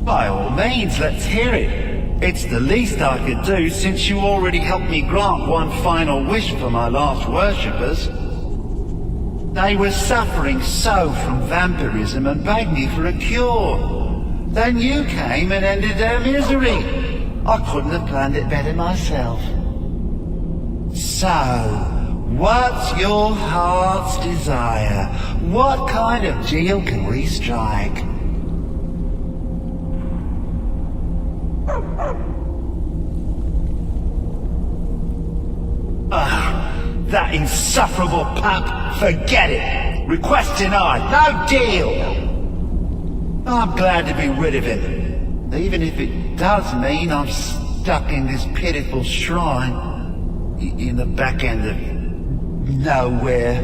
By all means, let's hear it. It's the least I could do since you already helped me grant one final wish for my last worshippers. They were suffering so from vampirism and begged me for a cure. Then you came and ended their misery. I couldn't have planned it better myself. So, what's your heart's desire? What kind of deal can we strike? That insufferable pup, forget it! Request denied, no deal! I'm glad to be rid of him, even if it does mean I'm stuck in this pitiful shrine in the back end of nowhere.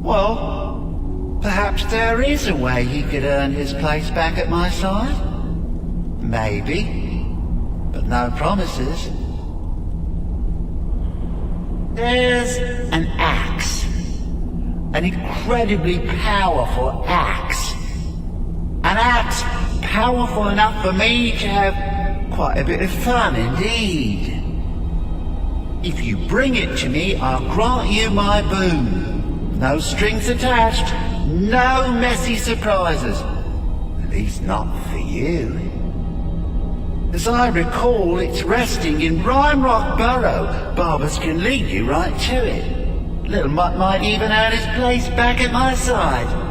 Well, perhaps there is a way he could earn his place back at my side? Maybe, but no promises. There's an axe. An incredibly powerful axe. An axe powerful enough for me to have quite a bit of fun indeed. If you bring it to me, I'll grant you my boon. No strings attached, no messy surprises. At least not for you. As I recall, it's resting in Rhymerock Burrow. Barbers can lead you right to it. Little Mutt might even earn his place back at my side.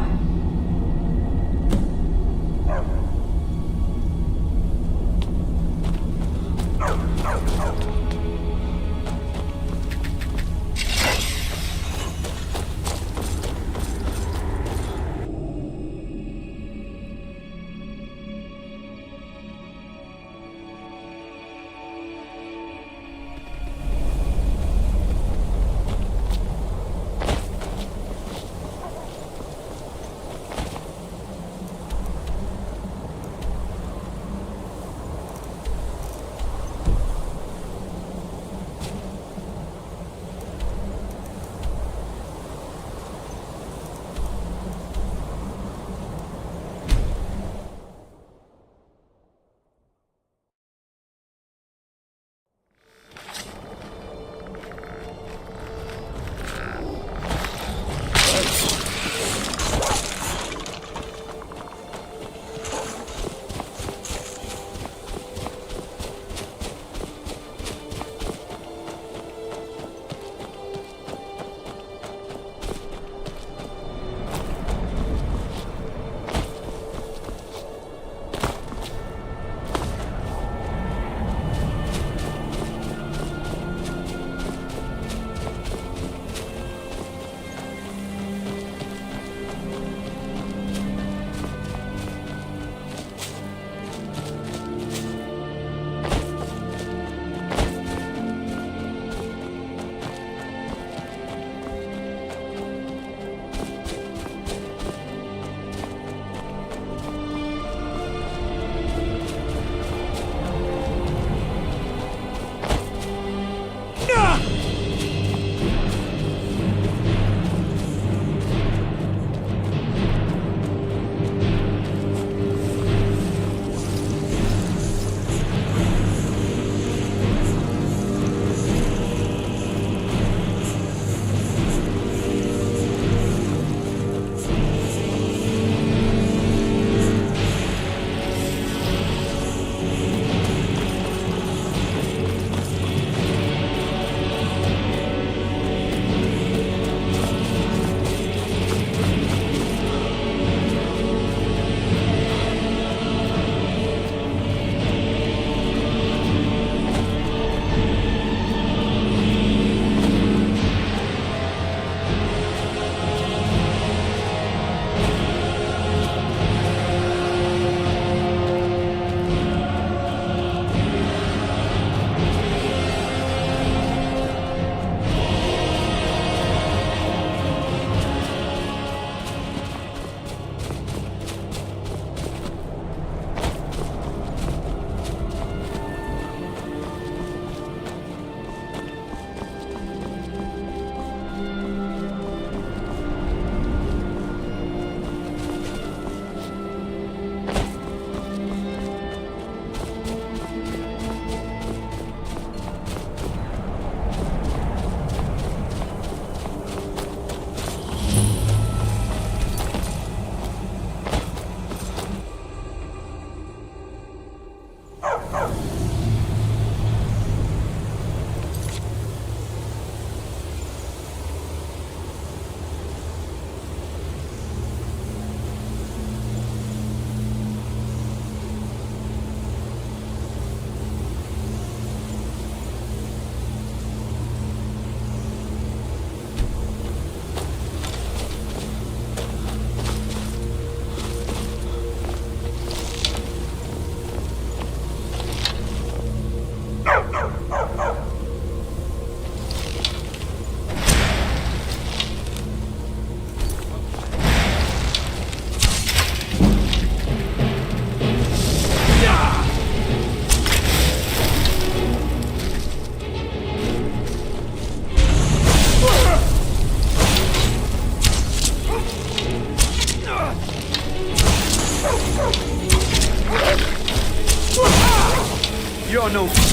don't know.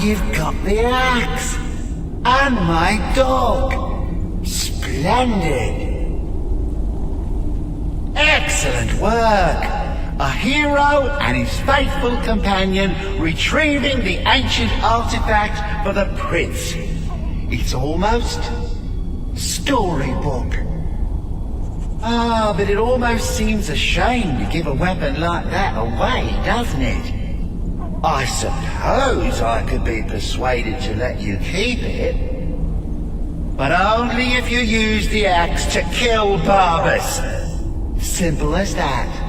You've got the axe! And my dog! Splendid! Excellent work! A hero and his faithful companion retrieving the ancient artifact for the prince. It's almost storybook. Ah, but it almost seems a shame to give a weapon like that away, doesn't it? I suppose I could be persuaded to let you keep it, but only if you use the axe to kill Barbas. Simple as that.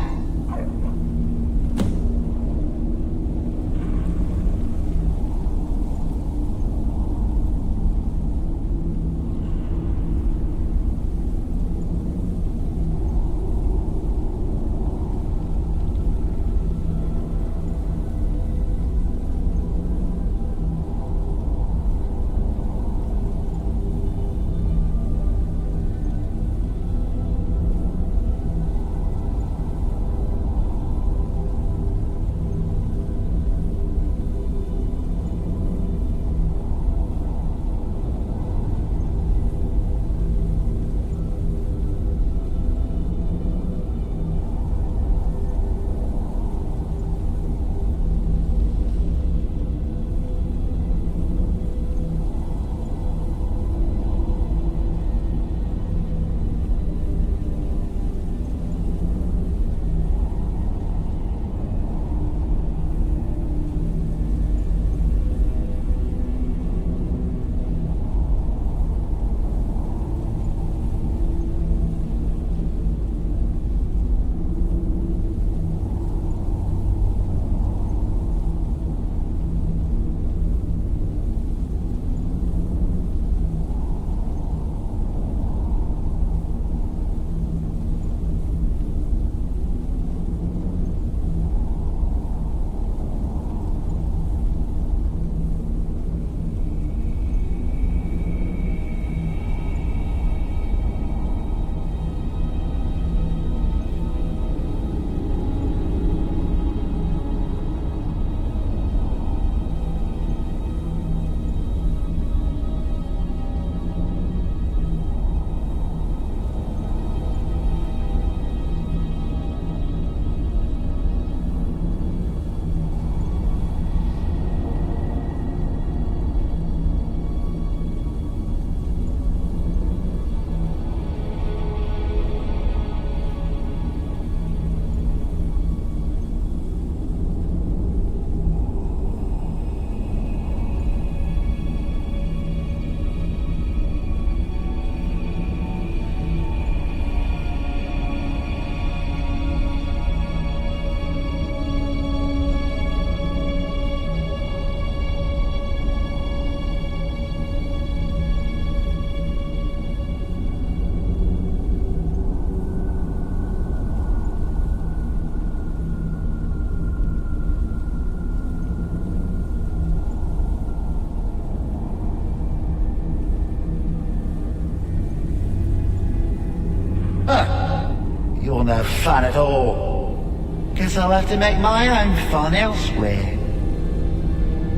no fun at all. Guess I'll have to make my own fun elsewhere.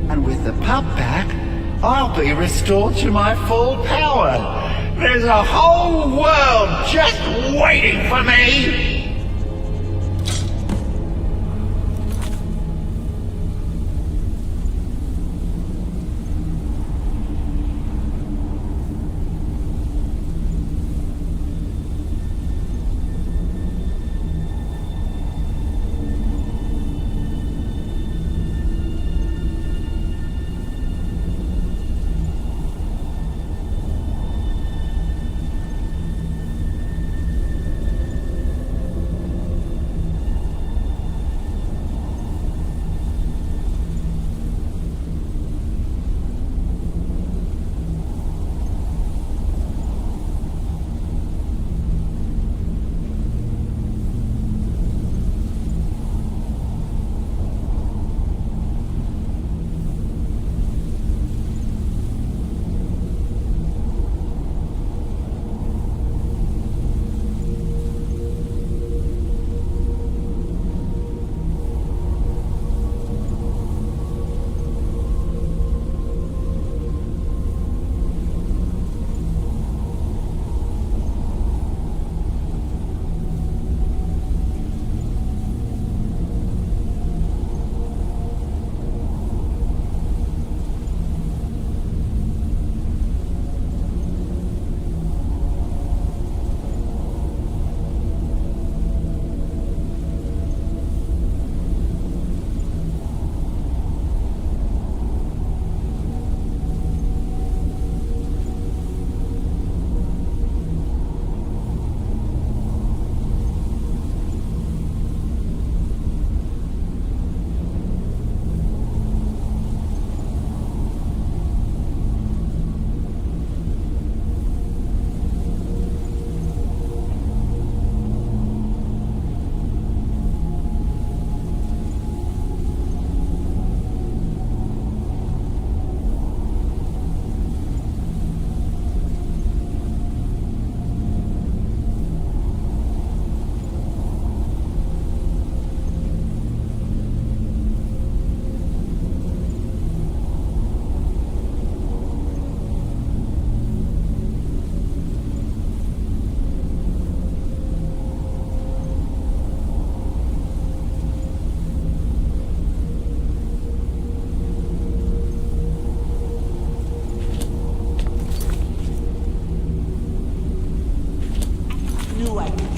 And with the pub back, I'll be restored to my full power. There's a whole world just waiting for me!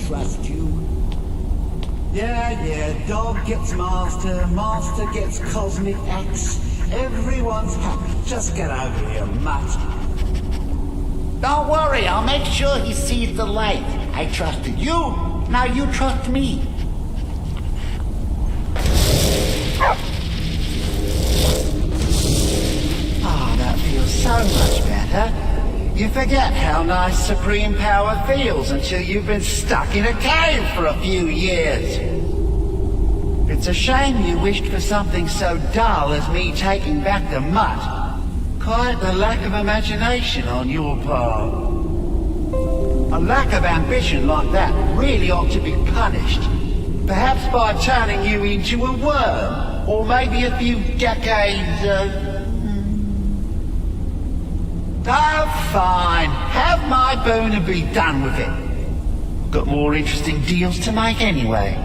Trust you. Yeah, dog gets master, master gets cosmic axe. Everyone's happy. Just get over here, mutt. Don't worry, I'll make sure he sees the light. I trusted you, now you trust me. Ah, that feels so much better. You forget how nice supreme power feels until you've been stuck in a cave for a few years. It's a shame you wished for something so dull as me taking back the mutt. Quite the lack of imagination on your part. A lack of ambition like that really ought to be punished. Perhaps by turning you into a worm, or maybe a few decades of... Oh, fine. Have my boon and be done with it. Got more interesting deals to make anyway.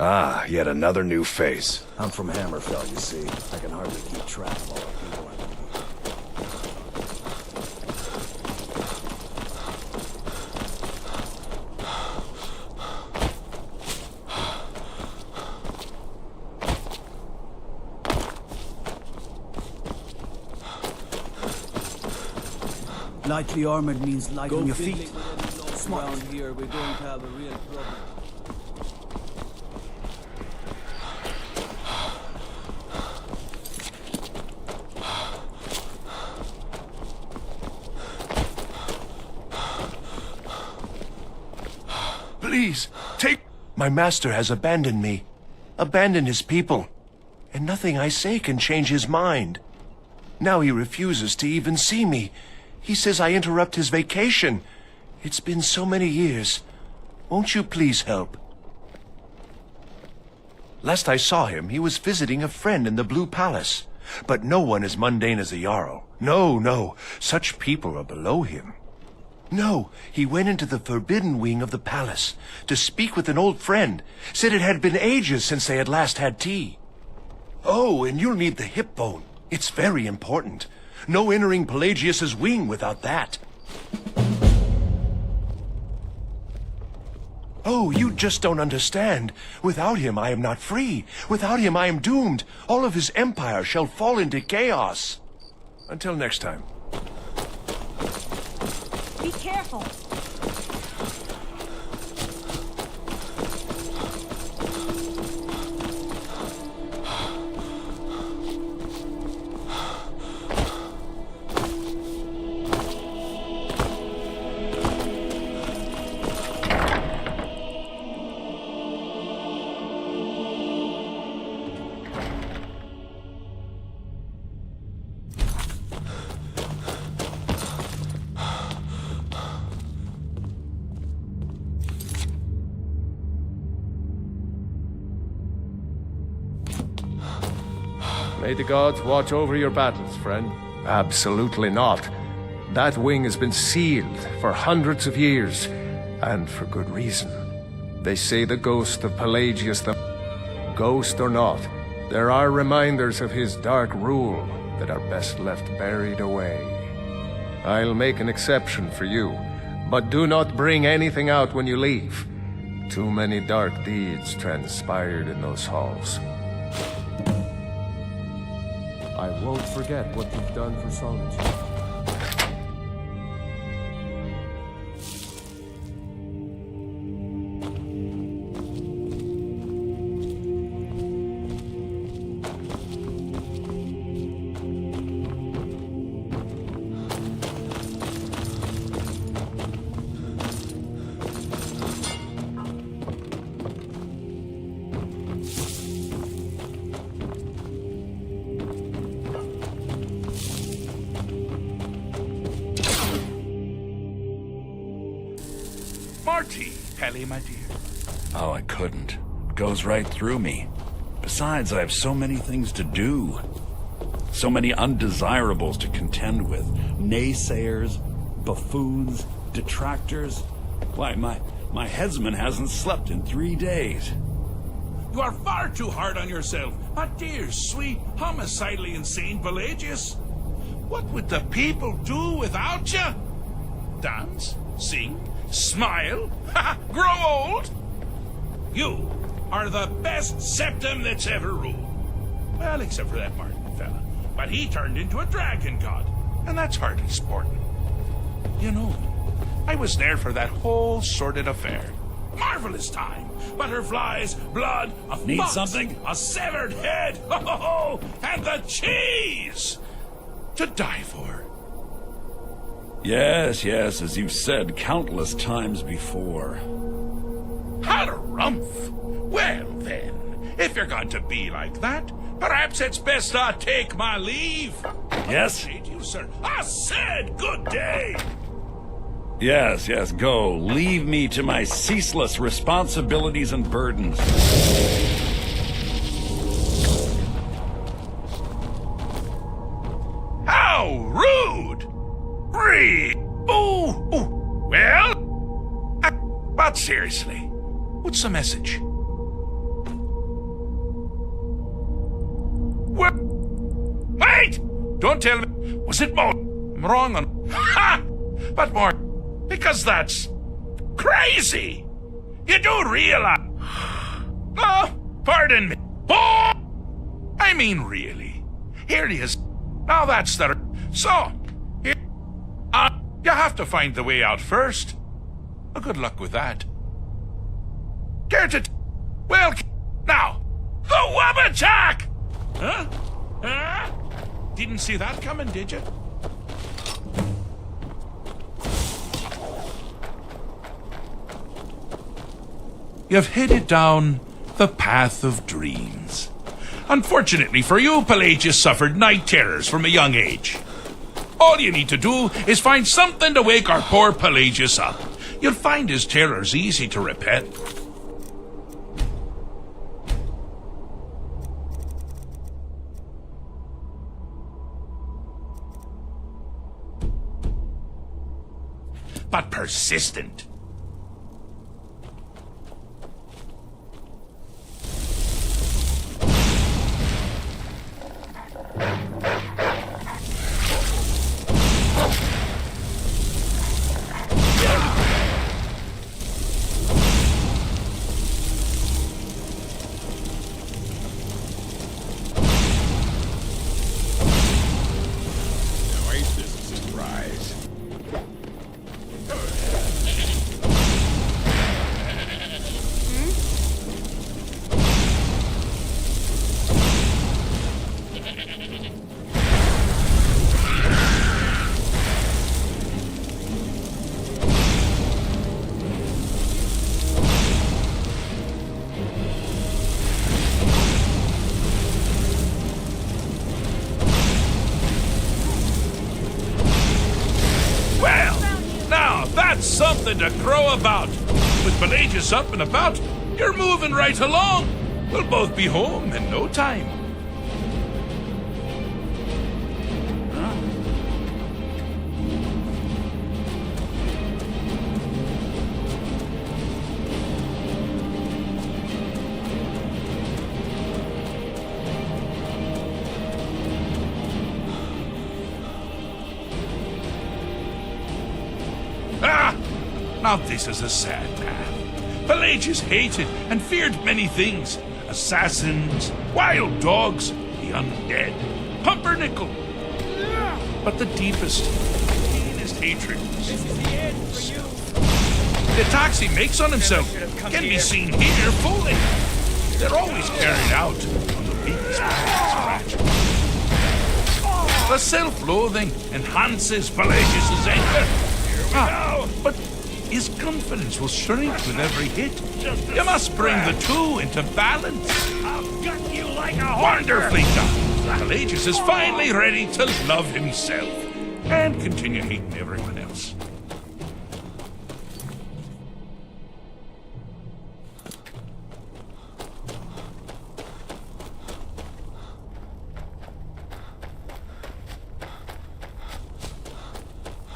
Ah, yet another new face. I'm from Hammerfell, you see. I can hardly keep track of all the people I meet. Lightly armored means light on your feet. Smart. Around here, we're going to have a real problem. Please, take... My master has abandoned me. Abandoned his people. And nothing I say can change his mind. Now he refuses to even see me. He says I interrupt his vacation. It's been so many years. Won't you please help? Last I saw him, he was visiting a friend in the Blue Palace. But no one as mundane as a Jarl. No, no. Such people are below him. No, he went into the forbidden wing of the palace to speak with an old friend. Said it had been ages since they had last had tea. Oh, and you'll need the hip bone. It's very important. No entering Pelagius's wing without that. Oh, you just don't understand. Without him, I am not free. Without him, I am doomed. All of his empire shall fall into chaos. Until next time. Be careful. May the gods watch over your battles, friend. Absolutely not. That wing has been sealed for hundreds of years, and for good reason. They say the ghost of Pelagius, the ghost or not, there are reminders of his dark rule that are best left buried away. I'll make an exception for you, but do not bring anything out when you leave. Too many dark deeds transpired in those halls. I won't forget what you've done for Solitude. Marty, Pelly, my dear. Oh, I couldn't. It goes right through me. Besides, I have so many things to do. So many undesirables to contend with. Naysayers, buffoons, detractors. Why, my headsman hasn't slept in 3 days. You are far too hard on yourself. My dear, sweet, homicidally insane Pelagius. What would the people do without you? Dance? Sing? Smile? Grow old? You are the best septum that's ever ruled. Well, except for that Martin fella. But he turned into a dragon god, and that's hardly sporting. You know, I was there for that whole sordid affair. Marvelous time. Butterflies, blood, a Need fox, something? a severed head, ho, and the cheese to die for. Yes, as you've said countless times before. Harumph! Well then, if you're going to be like that, perhaps it's best I take my leave. Yes? I you, sir. I said good day. Yes, go. Leave me to my ceaseless responsibilities and burdens. How rude! Ooh. Well? But seriously, what's the message? Don't tell me. Was it more? I'm wrong on. Ha! But more. Because that's crazy. You do realize. Oh, pardon me. Oh! I mean, really. Here he is. Now that's the. So, here. You have to find the way out first. Well, good luck with that. Care to. Well, now. The Wabbajack! Huh? Huh? Didn't see that coming, did you? You've headed down the path of dreams. Unfortunately for you, Pelagius suffered night terrors from a young age. All you need to do is find something to wake our poor Pelagius up. You'll find his terrors easy to repel. But persistent. Something to crow about. With Pelagius up and about, you're moving right along. We'll both be home in no time. Now this is a sad path. Pelagius hated and feared many things. Assassins, wild dogs, the undead, pumpernickel. But the deepest, keenest hatred was the attacks he makes on himself can be seen here fully. They're always carried out on the weakest scratch. The self-loathing enhances Pelagius' anger. But his confidence will shrink with every hit. You must bring the two into balance. I've got you like a Wonderfully done. Pelagius is finally ready to love himself and continue hating everyone else.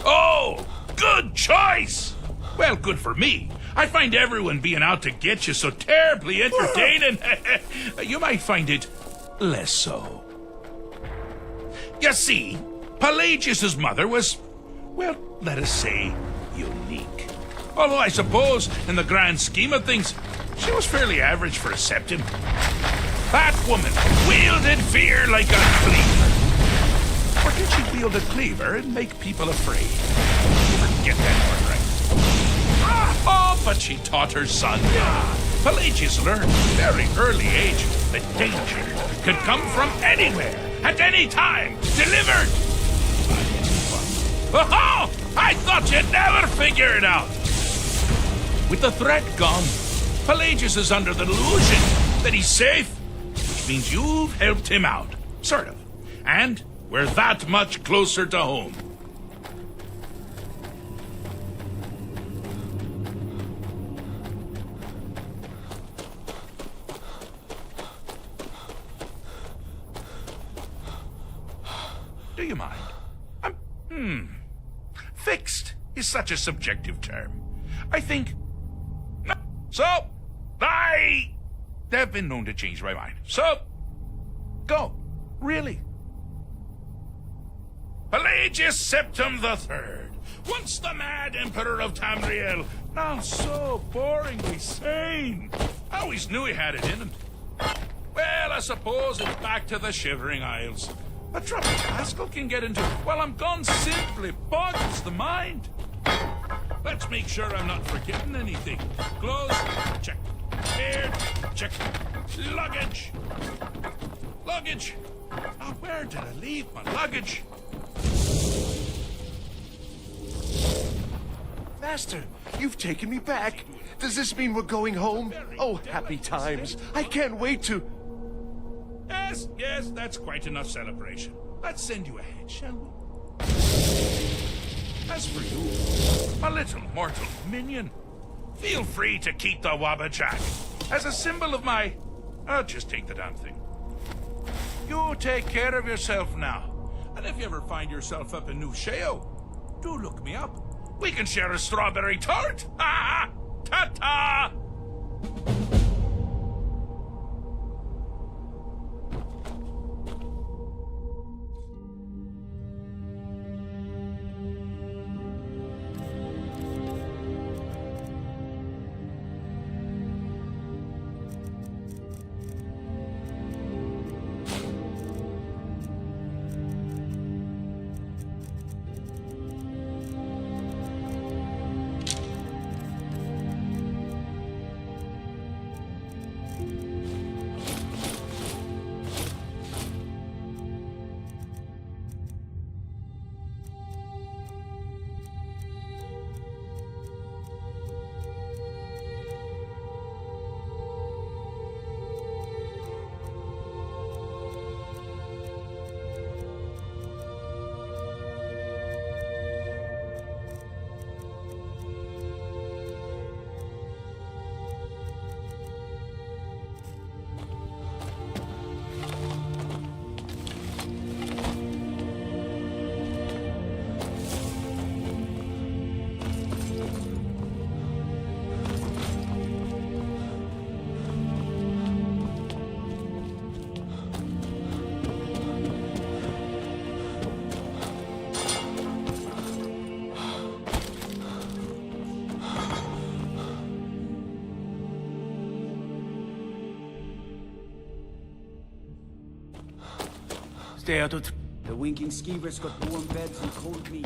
Oh, good choice! Well, good for me. I find everyone being out to get you so terribly entertaining. You might find it less so. You see, Pelagius' mother was, well, let us say, unique. Although I suppose, in the grand scheme of things, she was fairly average for a septim. That woman wielded fear like a cleaver. Or did she wield a cleaver and make people afraid? Forget that word, right? Oh, but she taught her son. Pelagius learned at a very early age that danger could come from anywhere, at any time, delivered. Oh, I thought you'd never figure it out. With the threat gone, Pelagius is under the delusion that he's safe, which means you've helped him out, sort of. And we're that much closer to home. Do you mind? Fixed is such a subjective term. I think... So, I have been known to change my mind. So, go. Really. Pelagius Septim the Third, once the mad emperor of Tamriel, now so boringly sane. I always knew he had it in him. Well, I suppose it's back to the Shivering Isles. A trouble Pascal can get into while I'm gone simply boggles the mind. Let's make sure I'm not forgetting anything. Clothes, check. Beard, check. Luggage. Luggage. Now, where did I leave my luggage? Master, you've taken me back. Does this mean we're going home? Oh, happy times. I can't wait to... Yes, that's quite enough celebration. Let's send you ahead, shall we? As for you, my little mortal minion, feel free to keep the Wabbajack as a symbol of my... I'll just take the damn thing. You take care of yourself now. And if you ever find yourself up in New Sheo, do look me up. We can share a strawberry tart. Ha ha! Ta-ta! Stay out of... The winking skeevers got warm beds and cold meat.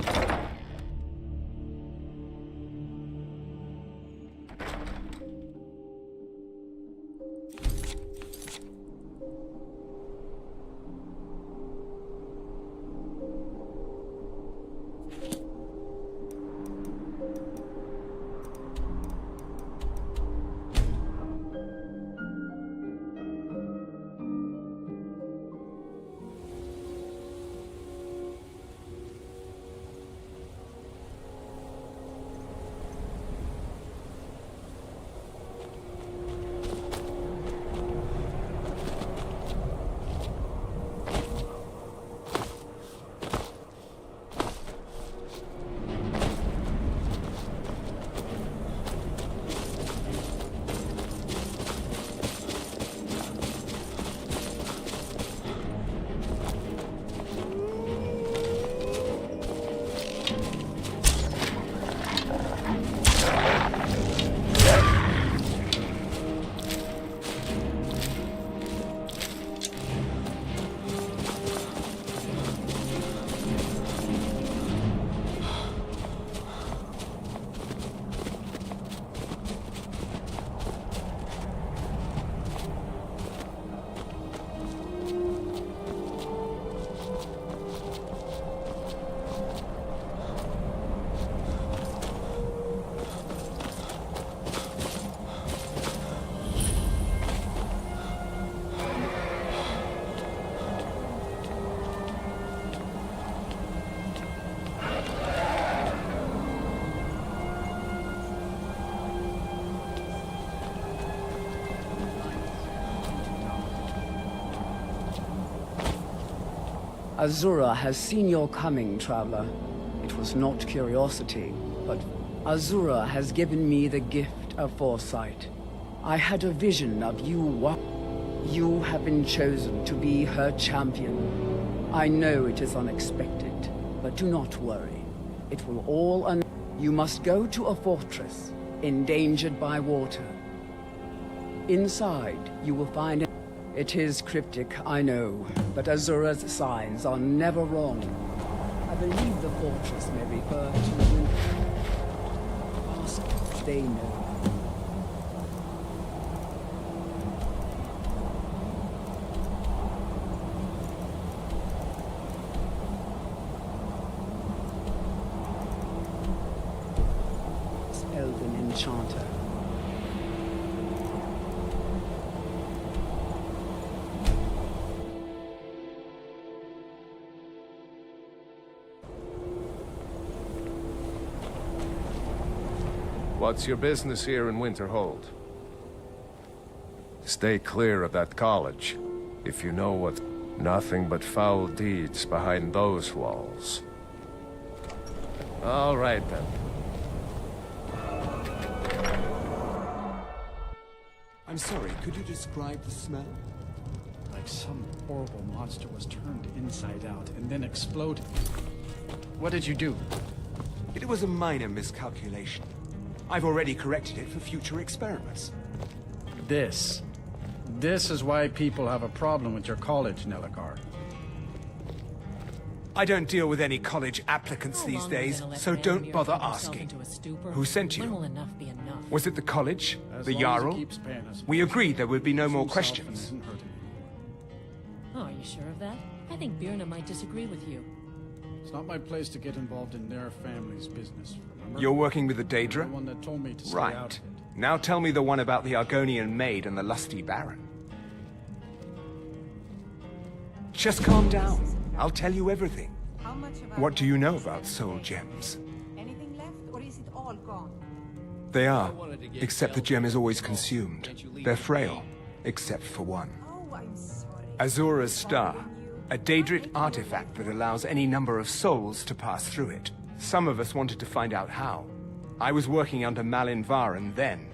Azura has seen your coming, traveler. It was not curiosity, but Azura has given me the gift of foresight. I had a vision of you. You have been chosen to be her champion. I know it is unexpected, But do not worry. It will all You must go to a fortress, endangered by water. Inside, you will find It is cryptic, I know, but Azura's signs are never wrong. I believe the fortress may refer to winter. Ask if they know. Elven enchanter. What's your business here in Winterhold? Stay clear of that college, if you know what... Nothing but foul deeds behind those walls. All right, then. I'm sorry, could you describe the smell? Like some horrible monster was turned inside out and then exploded. What did you do? It was a minor miscalculation. I've already corrected it for future experiments. This is why people have a problem with your college, Nelagar. I don't deal with any college applicants these days, so don't bother asking. Who sent you? Was it the college? The Jarl? We agreed there would be no more questions. Oh, are you sure of that? I think Birna might disagree with you. It's not my place to get involved in their family's business, remember? You're working with the Daedra? The one that told me to stay Right. out of it. Now tell me the one about the Argonian maid and the lusty baron. Just calm down. I'll tell you everything. What do you know about soul gems? Anything left, or is it all gone? They are, except the gem is always consumed. They're frail, except for one. Oh, I'm sorry. Azura's Star, a Daedric artifact that allows any number of souls to pass through it. Some of us wanted to find out how. I was working under Malin Varen then.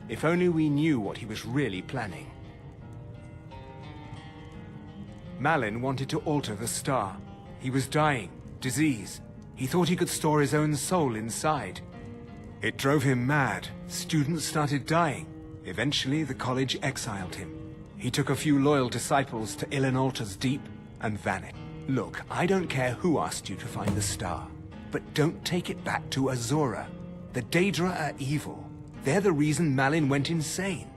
If only we knew what he was really planning. Malin wanted to alter the star. He was dying, disease. He thought he could store his own soul inside. It drove him mad. Students started dying. Eventually, the college exiled him. He took a few loyal disciples to Illinalta's Deep and vanished. Look, I don't care who asked you to find the star, but don't take it back to Azura. The Daedra are evil. They're the reason Malin went insane.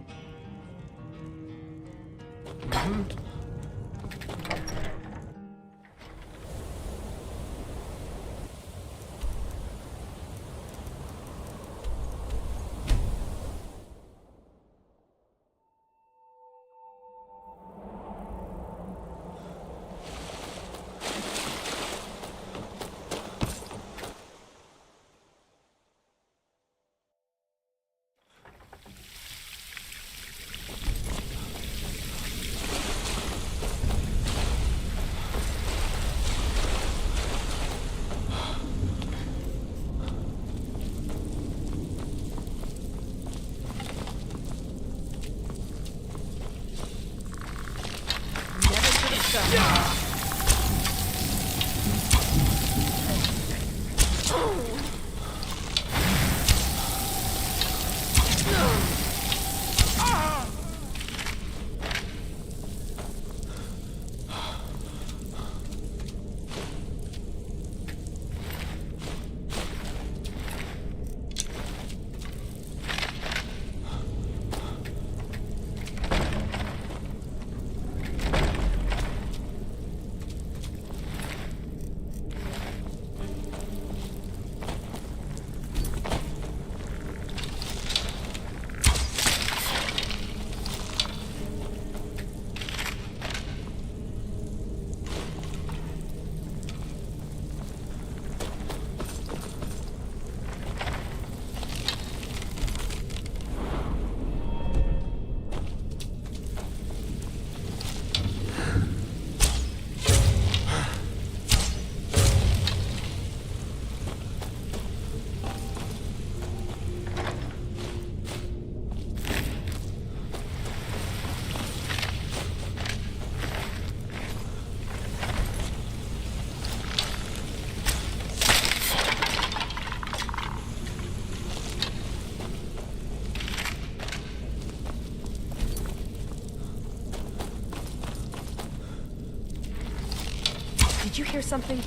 Did you hear something?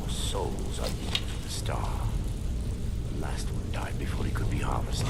Souls are needed for the star. The last one died before he could be harvested.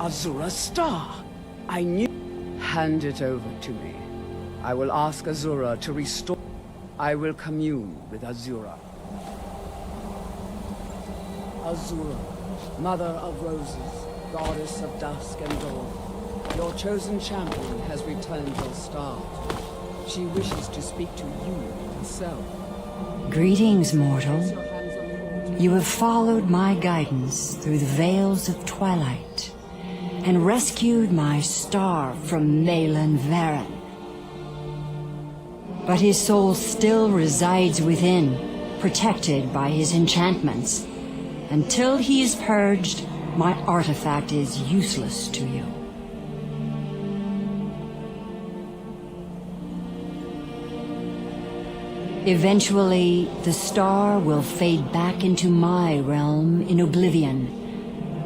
Azura's star! I knew... Hand it over to me. I will ask Azura to restore... I will commune with Azura. Azura, Mother of Roses, Goddess of Dusk and Dawn, your chosen champion has returned your star. She wishes to speak to you herself. Greetings, mortal. You have followed my guidance through the veils of twilight and rescued my star from Malin Varen. But his soul still resides within, protected by his enchantments. Until he is purged, my artifact is useless to you. Eventually, the star will fade back into my realm in oblivion,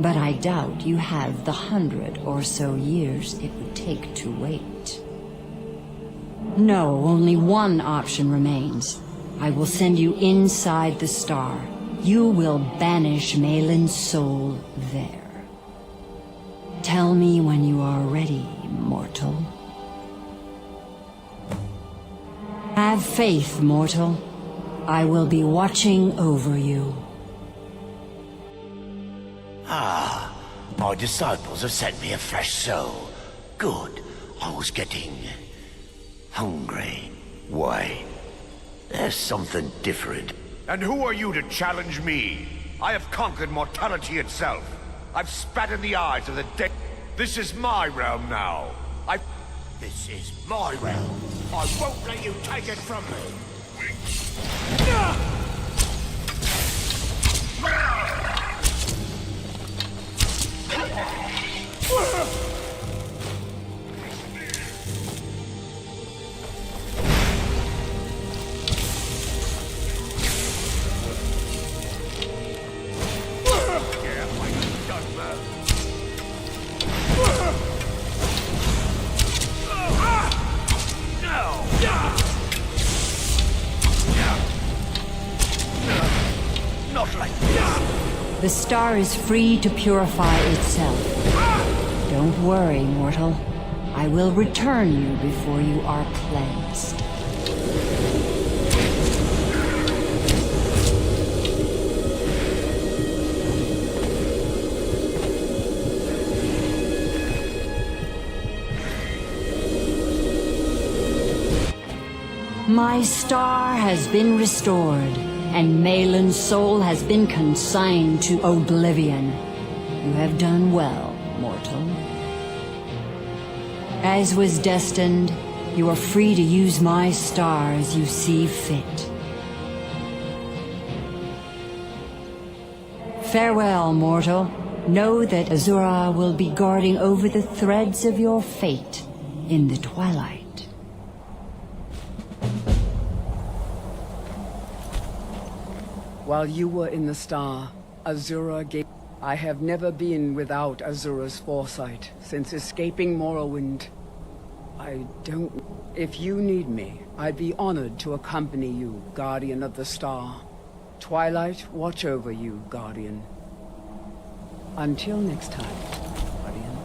but I doubt you have the 100 or so years it would take to wait. No, only one option remains. I will send you inside the star. You will banish Malin's soul there. Tell me when you are ready, mortal. Have faith, mortal. I will be watching over you. Ah, my disciples have sent me a fresh soul. Good. I was getting... hungry. Why? There's something different. And who are you to challenge me? I have conquered mortality itself. I've spat in the eyes of the dead. This is my realm now. This is my realm. I won't let you take it from me. The star is free to purify itself. Don't worry, mortal. I will return you before you are cleansed. My star has been restored, and Malin's soul has been consigned to oblivion. You have done well, mortal. As was destined, you are free to use my star as you see fit. Farewell, mortal. Know that Azura will be guarding over the threads of your fate in the twilight. While you were in the star, Azura gave... I have never been without Azura's foresight since escaping Morrowind. I don't... If you need me, I'd be honored to accompany you, Guardian of the Star. Twilight, watch over you, Guardian. Until next time, Guardian.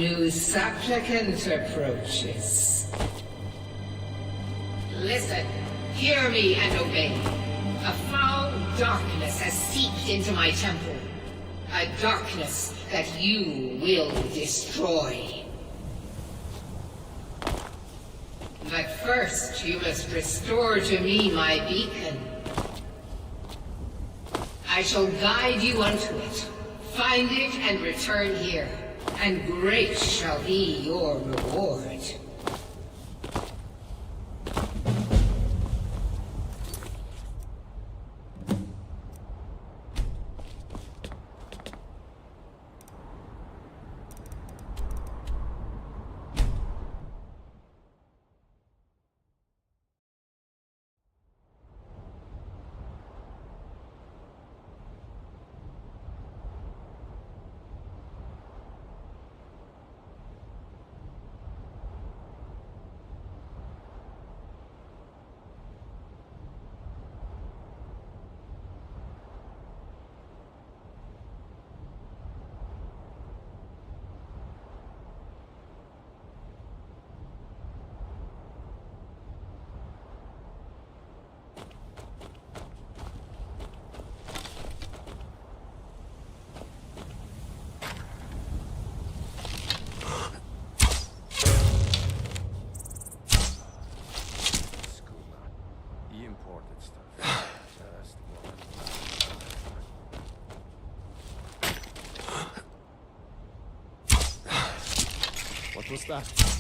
new supplicant approaches. Listen, hear me and obey. A foul darkness has seeped into my temple. A darkness that you will destroy. But first, you must restore to me my beacon. I shall guide you unto it. Find it and return here, and great shall be your reward. What was that?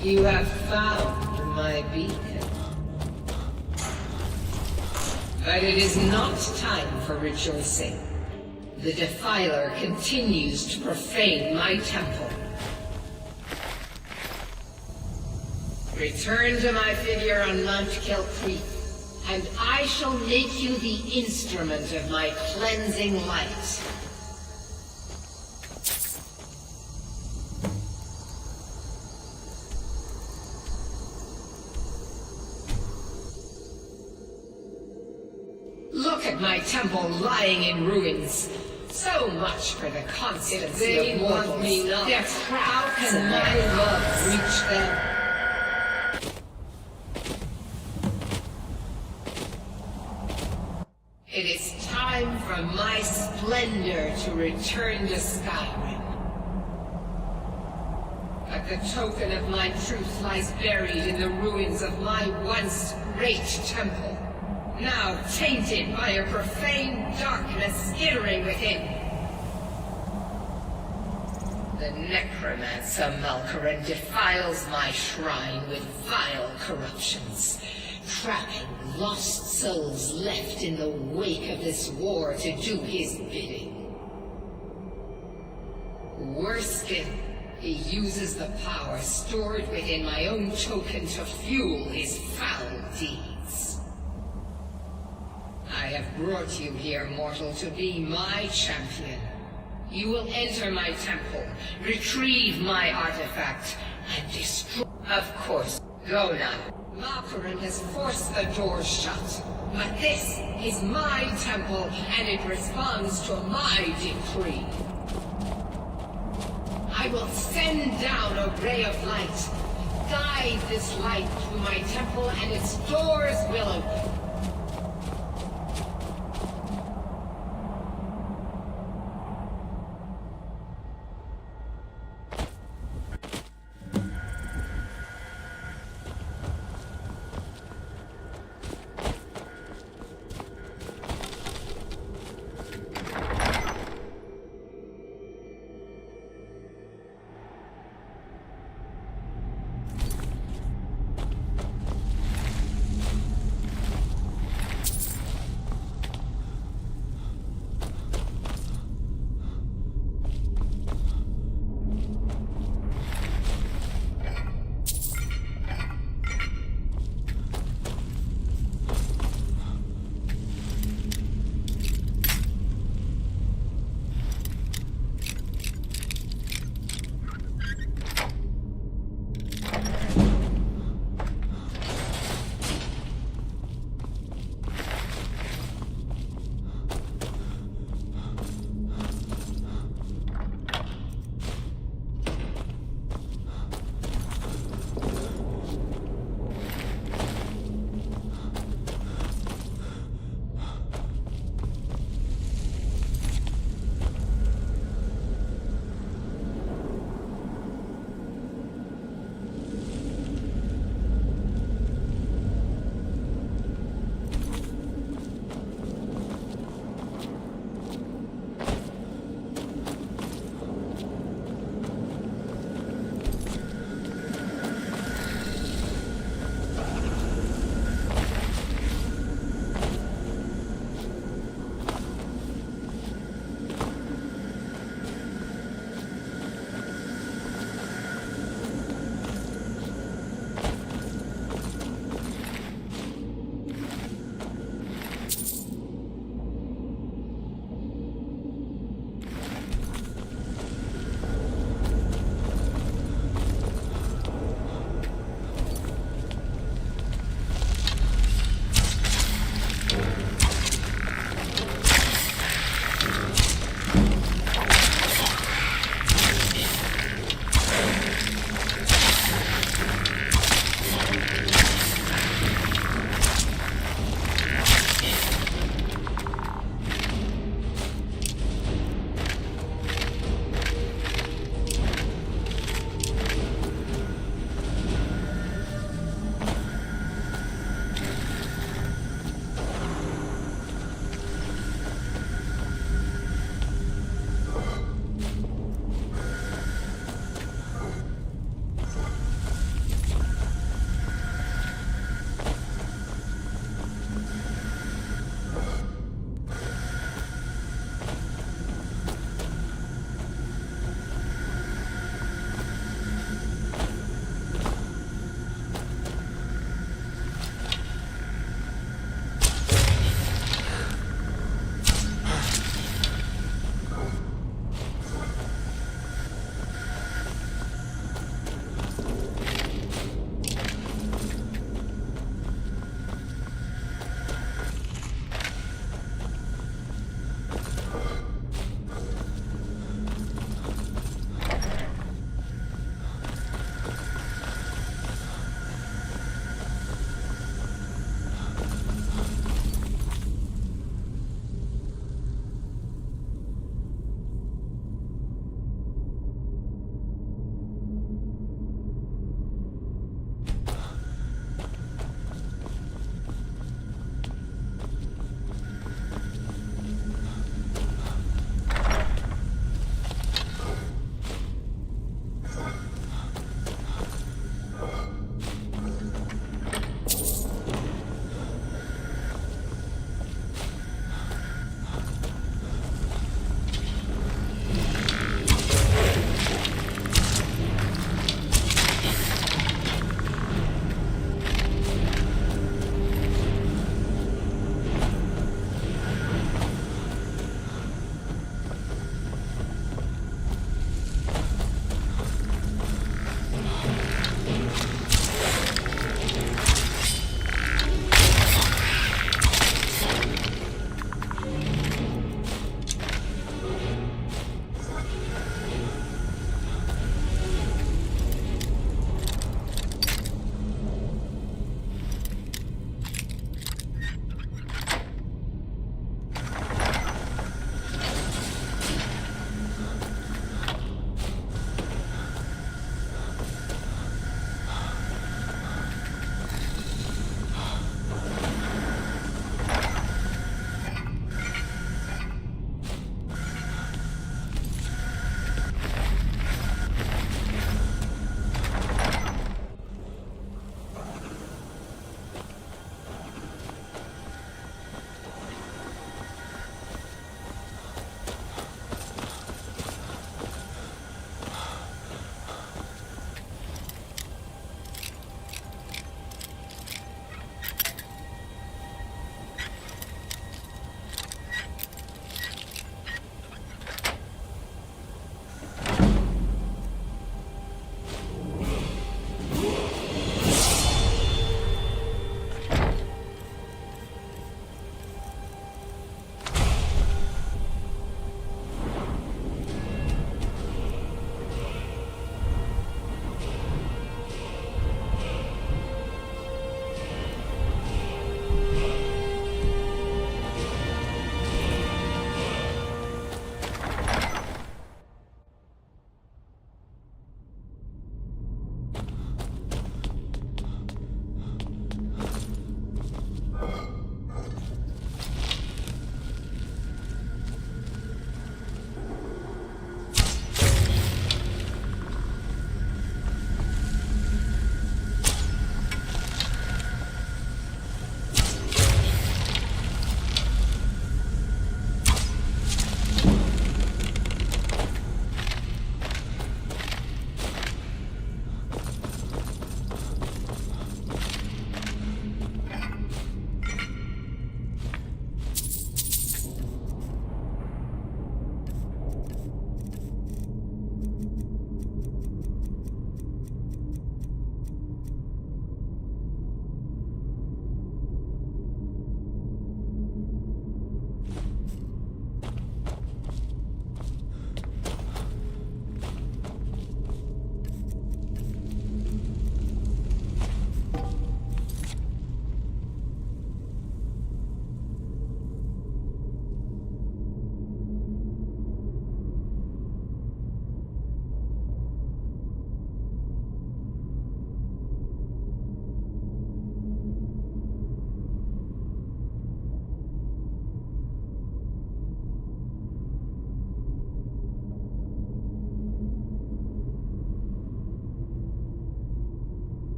You have found my beacon. But it is not time for rejoicing. The Defiler continues to profane my temple. Return to my figure on Mount Kelcree, and I shall make you the instrument of my cleansing light. Look at my temple lying in ruins. So much for the constancy of mortals. Yes, how can my love reach them? It is time for my splendor to return to Skyrim. But the token of my truth lies buried in the ruins of my once great temple, now tainted by a profane darkness skittering within. The necromancer Malkaran defiles my shrine with vile corruptions, trapping lost souls left in the wake of this war to do his bidding. Worse still, he uses the power stored within my own token to fuel his foul deeds. I have brought you here, mortal, to be my champion. You will enter my temple, retrieve my artifact, and destroy... Of course, go now. Malkaran has forced the doors shut, but this is my temple, and it responds to my decree. I will send down a ray of light, guide this light through my temple, and its doors will open.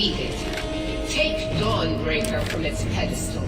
defeat it. Take Dawnbreaker from its pedestal.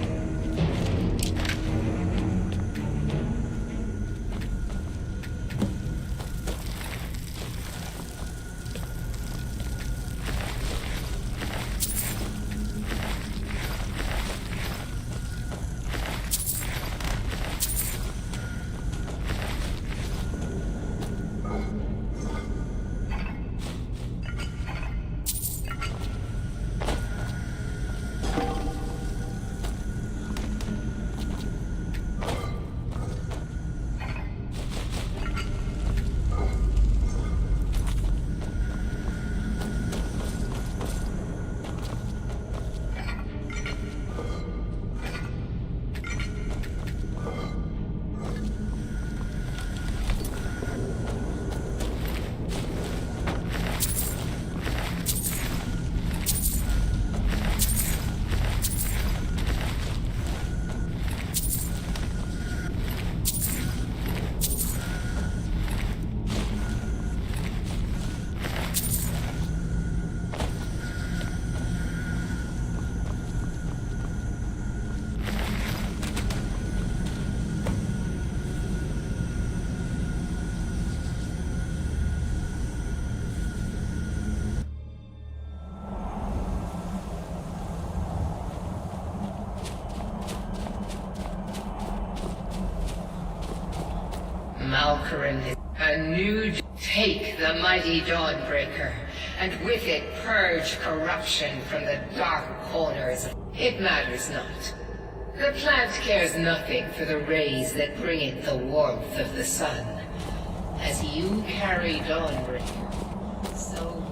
Malkaran is a new... Take the mighty Dawnbreaker, and with it purge corruption from the dark corners. It matters not. The plant cares nothing for the rays that bring it the warmth of the sun. As you carry Dawnbreaker, so